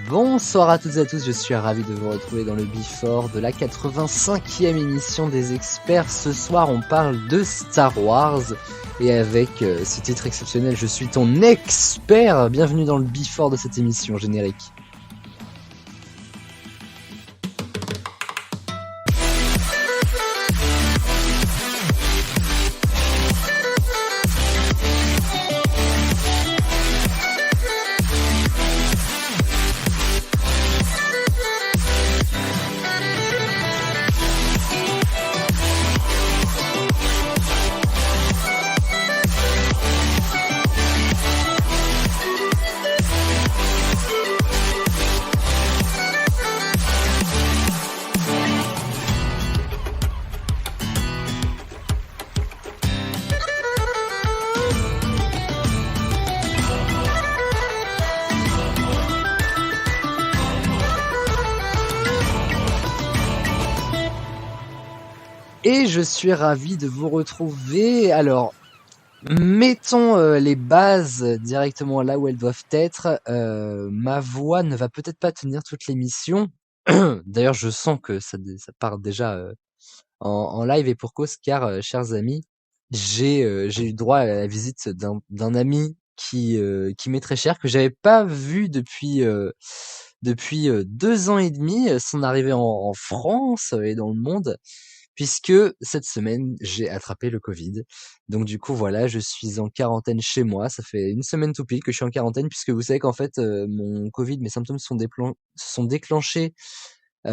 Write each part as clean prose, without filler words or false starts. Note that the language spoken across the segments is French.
Bonsoir à toutes et à tous, je suis ravi de vous retrouver dans le Before de la 85e émission des experts. Ce soir on parle de Star Wars et avec ce titre exceptionnel, je suis ton expert. Bienvenue dans le Before de cette émission générique. Et je suis ravi de vous retrouver. Alors, mettons les bases directement là où elles doivent être. Ma voix ne va peut-être pas tenir toute l'émission. D'ailleurs, je sens que ça part déjà en live et pour cause, car, chers amis, j'ai eu droit à la visite d'un ami qui m'est très cher, que j'avais pas vu depuis 2 ans et demi, son arrivée en France et dans le monde. Puisque cette semaine, j'ai attrapé le Covid. Donc du coup, voilà, je suis en quarantaine chez moi. Ça fait une semaine tout pile que je suis en quarantaine, puisque vous savez qu'en fait, mon Covid, mes symptômes sont déclenchés à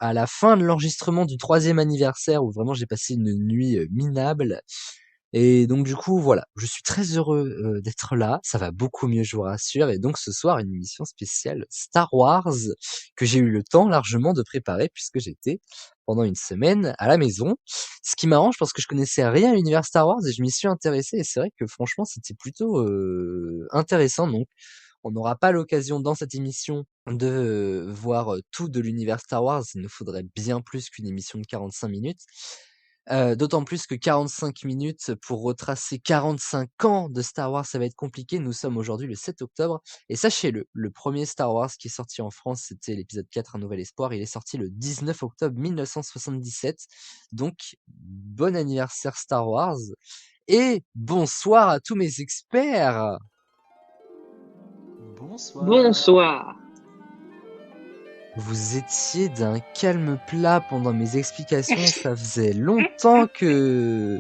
la fin de l'enregistrement du 3e anniversaire, où vraiment j'ai passé une nuit minable. Et donc du coup, voilà, je suis très heureux d'être là. Ça va beaucoup mieux, je vous rassure. Et donc ce soir, une émission spéciale Star Wars que j'ai eu le temps largement de préparer, puisque j'étais pendant une semaine à la maison. Ce qui m'arrange parce que je connaissais rien à l'univers Star Wars et je m'y suis intéressé. Et c'est vrai que franchement, c'était plutôt intéressant. Donc, on n'aura pas l'occasion dans cette émission de voir tout de l'univers Star Wars. Il nous faudrait bien plus qu'une émission de 45 minutes. D'autant plus que 45 minutes pour retracer 45 ans de Star Wars, ça va être compliqué. Nous sommes aujourd'hui le 7 octobre et sachez-le, le premier Star Wars qui est sorti en France, c'était l'épisode 4, Un Nouvel Espoir. Il est sorti le 19 octobre 1977. Donc, bon anniversaire Star Wars et bonsoir à tous mes experts. Bonsoir. Bonsoir. Vous étiez d'un calme plat pendant mes explications. Ça faisait longtemps que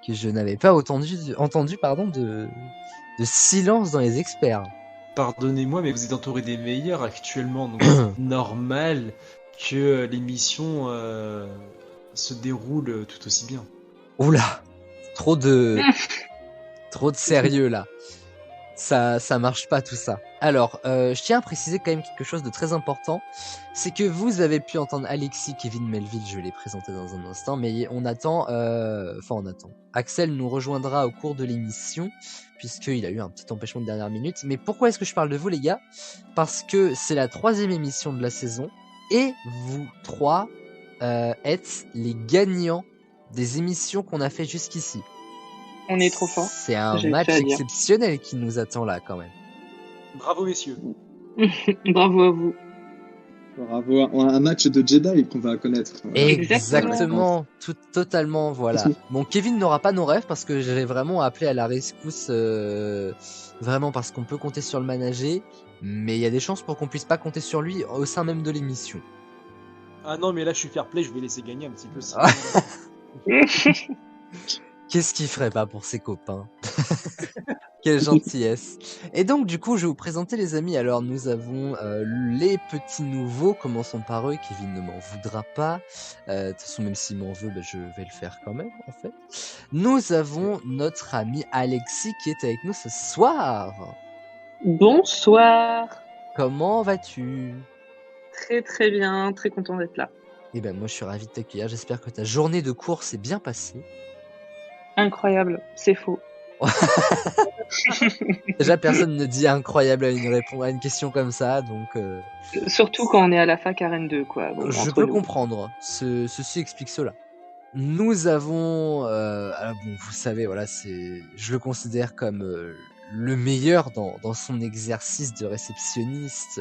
je n'avais pas entendu de silence dans les experts. Pardonnez-moi, mais vous êtes entouré des meilleurs actuellement, donc c'est normal que l'émission se déroule tout aussi bien. Oula, trop de sérieux là. Ça marche pas tout ça. Alors, je tiens à préciser quand même quelque chose de très important, c'est que vous avez pu entendre Alexis, Kevin, Melville, je vais les présenter dans un instant, mais on attend. Axel nous rejoindra au cours de l'émission, puisqu'il a eu un petit empêchement de dernière minute. Mais pourquoi est-ce que je parle de vous les gars ? Parce que c'est la 3e émission de la saison, et vous 3 êtes les gagnants des émissions qu'on a fait jusqu'ici. On est trop fort. C'est un match exceptionnel qui nous attend là quand même. Bravo messieurs. Bravo à vous. Bravo, un match de Jedi qu'on va connaître. Exactement, totalement, voilà. Bon, Kevin n'aura pas nos rêves parce que j'ai vraiment appelé à la rescousse, vraiment parce qu'on peut compter sur le manager, mais il y a des chances pour qu'on puisse pas compter sur lui au sein même de l'émission. Ah non, mais là je suis fair play, je vais laisser gagner un petit peu. Qu'est-ce qu'il ferait pas pour ses copains? Quelle gentillesse. Et donc du coup je vais vous présenter les amis. Alors nous avons les petits nouveaux, commençons par eux. Kevin ne m'en voudra pas, de toute façon même s'il m'en veut, je vais le faire quand même en fait. Nous avons notre ami Alexis qui est avec nous ce soir. Bonsoir. Comment vas-tu? Très très bien, très content d'être là. Eh ben moi je suis ravi de t'accueillir, j'espère que ta journée de course est bien passée. Incroyable, c'est faux. Déjà personne ne dit incroyable à une question comme ça, donc surtout quand on est à la fac à Rennes 2 quoi. Bon, je peux comprendre, ceci explique cela. Nous avons, alors bon, vous savez, voilà, je le considère comme le meilleur dans son exercice de réceptionniste.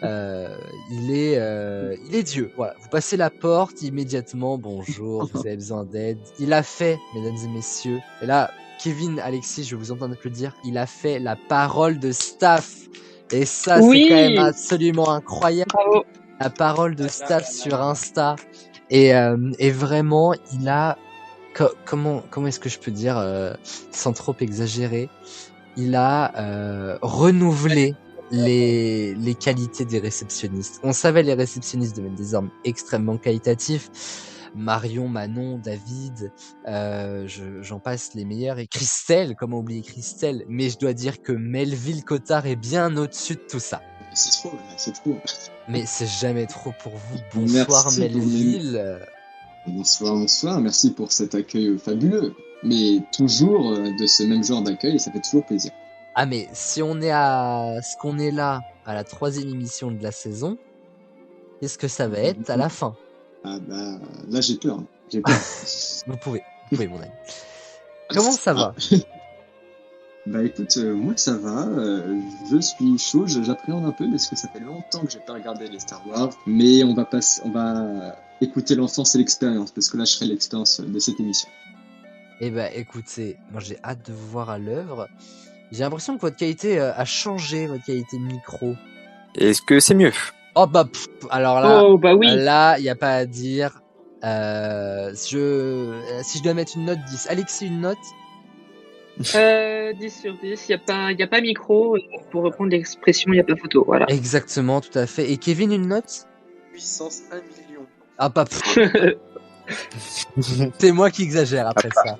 Il est Dieu. Voilà, vous passez la porte immédiatement. Bonjour, vous avez besoin d'aide. Il a fait, mesdames et messieurs. Et là, Kevin, Alexis, je vais vous entendre le dire. Il a fait la parole de staff. Et ça, c'est Oui. quand même absolument incroyable. Bravo. La parole de staff sur Insta. Et vraiment, il a comment est-ce que je peux dire sans trop exagérer, il a renouvelé les qualités des réceptionnistes. On savait les réceptionnistes devenaient des hommes extrêmement qualitatifs. Marion, Manon, David, j'en passe les meilleurs. Et Christelle, comment oublier Christelle? Mais je dois dire que Melville Cotard est bien au-dessus de tout ça. C'est trop, là, c'est trop. Mais c'est jamais trop pour vous. Bonsoir Merci pour Melville. Bonsoir, bonsoir. Merci pour cet accueil fabuleux. Mais toujours de ce même genre d'accueil, et ça fait toujours plaisir. Ah mais si on est à ce qu'on est là à la 3e émission de la saison, qu'est-ce que ça va être à la fin? Ah bah là j'ai peur. J'ai peur. Vous pouvez mon ami. Comment ça va? Bah écoute, moi ça va, je suis chaud, j'appréhende un peu parce que ça fait longtemps que j'ai pas regardé les Star Wars, mais on va écouter l'enfance et l'expérience, parce que là je serai l'expérience de cette émission. Eh ben écoutez, moi j'ai hâte de vous voir à l'œuvre. J'ai l'impression que votre qualité a changé, votre qualité de micro. Est-ce que c'est mieux? Oh bah alors là, Oh, bah oui. là y a pas à dire. Si je dois mettre une note 10, Alexis une note? 10 sur 10, y a pas micro, pour reprendre l'expression, y a pas photo, voilà. Exactement, tout à fait. Et Kevin une note? Puissance 1 million. Ah pas. C'est moi qui exagère après ça.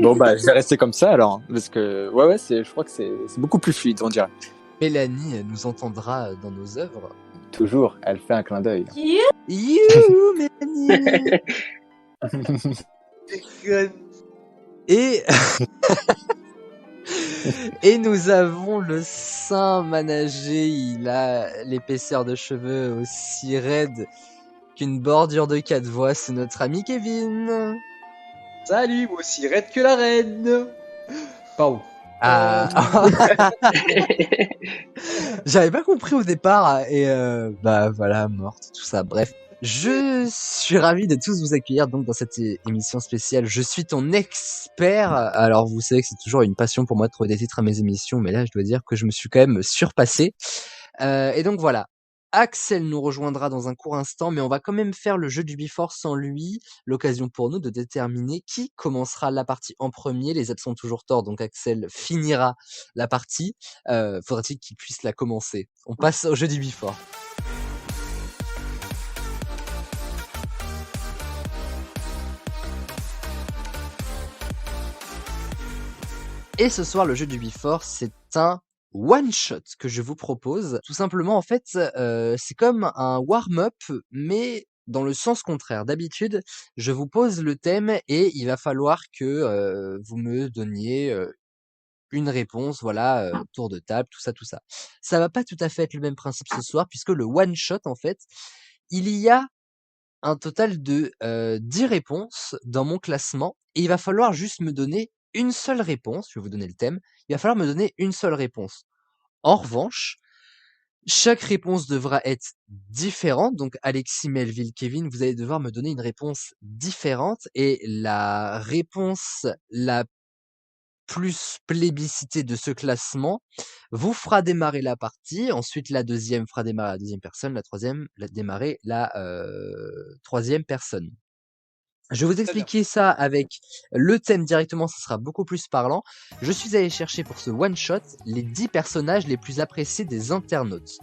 Bon bah je vais rester comme ça alors, parce que ouais je crois que c'est beaucoup plus fluide, on dirait. Mélanie nous entendra dans nos œuvres. Toujours, elle fait un clin d'œil. You, Mélanie. Et et nous avons le sein managé. Il a l'épaisseur de cheveux aussi raide qu'une bordure de 4 voies. C'est notre ami Kevin. Salut, moi aussi raide que la reine. Pardon. Ah. J'avais pas compris au départ et bah voilà, morte, tout ça. Bref, je suis ravi de tous vous accueillir donc dans cette émission spéciale. Je suis ton expert. Alors vous savez que c'est toujours une passion pour moi de trouver des titres à mes émissions, mais là je dois dire que je me suis quand même surpassé. Et donc voilà. Axel nous rejoindra dans un court instant, mais on va quand même faire le jeu du Before sans lui. L'occasion pour nous de déterminer qui commencera la partie en premier. Les absents ont toujours tort, donc Axel finira la partie. Faudra-t-il qu'il puisse la commencer? On passe au jeu du Before. Et ce soir, le jeu du Before, c'est un one-shot que je vous propose. Tout simplement, en fait, c'est comme un warm-up, mais dans le sens contraire. D'habitude, je vous pose le thème et il va falloir que vous me donniez une réponse, voilà, tour de table, tout ça. Ça va pas tout à fait être le même principe ce soir, puisque le one-shot, en fait, il y a un total de 10 réponses dans mon classement et il va falloir juste me donner une seule réponse. Je vais vous donner le thème. Il va falloir me donner une seule réponse. En revanche, chaque réponse devra être différente. Donc, Alexis, Melville, Kevin, vous allez devoir me donner une réponse différente et la réponse la plus plébiscitée de ce classement vous fera démarrer la partie. Ensuite, la deuxième fera démarrer la deuxième personne, la troisième démarrer la troisième personne. Je vais vous expliquer ça avec le thème directement, ça sera beaucoup plus parlant. Je suis allé chercher pour ce one-shot les 10 personnages les plus appréciés des internautes.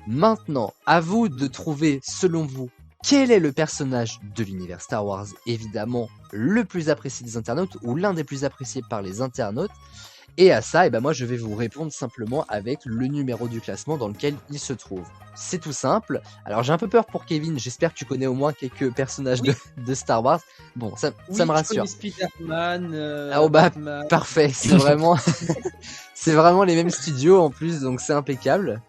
Maintenant, à vous de trouver, selon vous, quel est le personnage de l'univers Star Wars, évidemment, le plus apprécié des internautes ou l'un des plus appréciés par les internautes. Et à ça, moi je vais vous répondre simplement avec le numéro du classement dans lequel il se trouve. C'est tout simple. Alors j'ai un peu peur pour Kevin, j'espère que tu connais au moins quelques personnages de Star Wars. Bon, ça me rassure. Je connais Spider-Man, Parfait, c'est vraiment... c'est vraiment les mêmes studios en plus, donc c'est impeccable.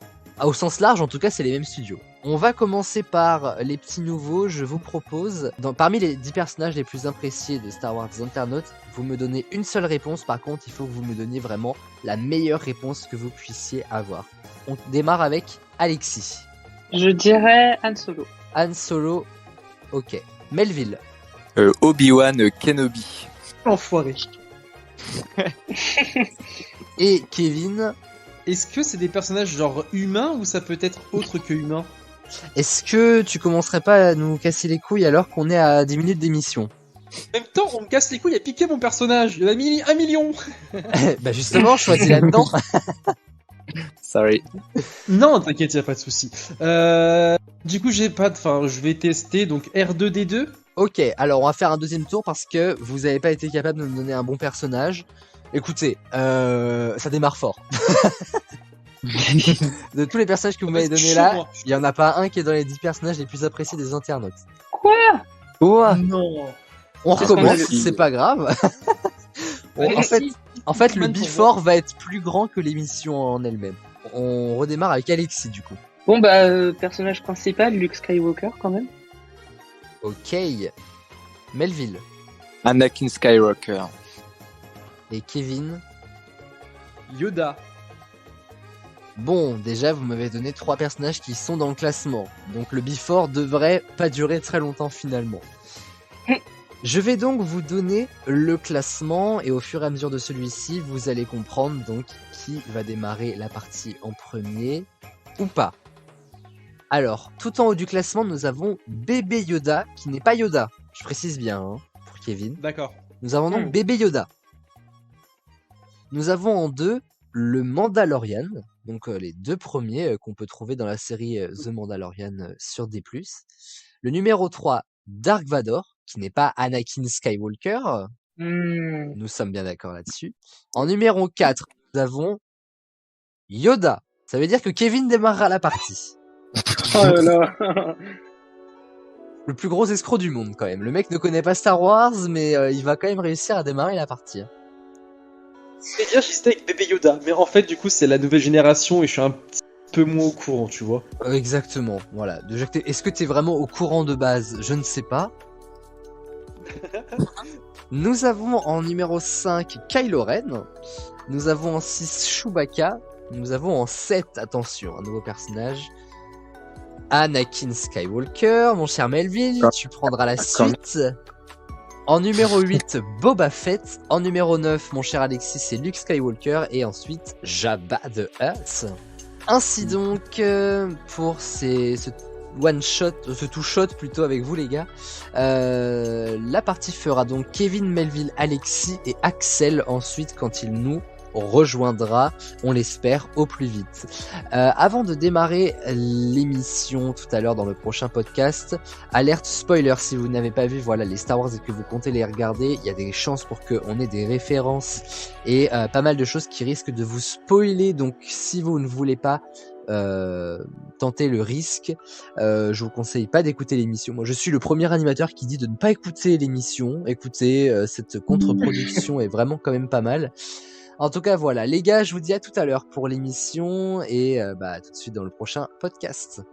Au sens large, en tout cas, c'est les mêmes studios. On va commencer par les petits nouveaux. Je vous propose, parmi les 10 personnages les plus appréciés de Star Wars Internautes, vous me donnez une seule réponse. Par contre, il faut que vous me donniez vraiment la meilleure réponse que vous puissiez avoir. On démarre avec Alexis. Je dirais Han Solo. Han Solo, ok. Melville. Obi-Wan Kenobi. Enfoiré. Et Kevin. Est-ce que c'est des personnages genre humains ou ça peut être autre que humain? Est-ce que tu commencerais pas à nous casser les couilles alors qu'on est à 10 minutes d'émission? En même temps, on me casse les couilles à piquer mon personnage. Il a mis 1 million. Bah justement, choisis là-dedans. Sorry. Non, t'inquiète, y a pas de souci. Du coup, je vais tester donc R2D2. Ok, alors on va faire un deuxième tour parce que vous avez pas été capable de me donner un bon personnage. Écoutez, ça démarre fort. De tous les personnages que vous m'avez donnés là, il y en a pas un qui est dans les 10 personnages les plus appréciés des internautes. Quoi? Ouah. Non. On C'est ce qu'on recommence, avait c'est pas grave. Bon, en fait, le before va être plus grand que l'émission en elle-même. On redémarre avec Alexis du coup. Bon bah, personnage principal, Luke Skywalker quand même. Ok. Melville Anakin Skywalker. et Kevin. Yoda. Bon, déjà, vous m'avez donné 3 personnages qui sont dans le classement. Donc le before devrait pas durer très longtemps finalement. Je vais donc vous donner le classement et au fur et à mesure de celui-ci, vous allez comprendre donc qui va démarrer la partie en premier ou pas. Alors, tout en haut du classement, nous avons Bébé Yoda, qui n'est pas Yoda. Je précise bien, hein, pour Kevin. D'accord. Nous avons donc Bébé Yoda. Nous avons en 2 le Mandalorian, donc les 2 premiers qu'on peut trouver dans la série The Mandalorian sur D+. Le numéro 3, Dark Vador, qui n'est pas Anakin Skywalker. Nous sommes bien d'accord là-dessus. En numéro 4, nous avons Yoda. Ça veut dire que Kevin démarrera la partie. Oh là là. Le plus gros escroc du monde quand même. Le mec ne connaît pas Star Wars, mais il va quand même réussir à démarrer la partie. C'est bien, j'étais avec Bébé Yoda, mais en fait, du coup, c'est la nouvelle génération et je suis un petit peu moins au courant, tu vois. Exactement, voilà. Déjà, est-ce que t'es vraiment au courant de base? Je ne sais pas. Nous avons en numéro 5 Kylo Ren. Nous avons en 6 Chewbacca. Nous avons en 7, attention, un nouveau personnage, Anakin Skywalker. Mon cher Melville, tu prendras la suite. En numéro 8, Boba Fett. En numéro 9, mon cher Alexis, c'est Luke Skywalker. Et ensuite, Jabba the Hutt. Ainsi donc, pour ce one-shot, ce two-shot plutôt avec vous les gars, la partie fera donc Kevin, Melville, Alexis et Axel ensuite quand il nous rejoindra, on l'espère, au plus vite. Avant de démarrer l'émission tout à l'heure dans le prochain podcast, alerte spoiler, si vous n'avez pas vu voilà les Star Wars et que vous comptez les regarder, il y a des chances pour qu'on ait des références et pas mal de choses qui risquent de vous spoiler, donc si vous ne voulez pas tenter le risque, je vous conseille pas d'écouter l'émission. Moi je suis le premier animateur qui dit de ne pas écouter l'émission. Écoutez, cette contre-production est vraiment quand même pas mal. En tout cas voilà les gars, je vous dis à tout à l'heure pour l'émission et tout de suite dans le prochain podcast.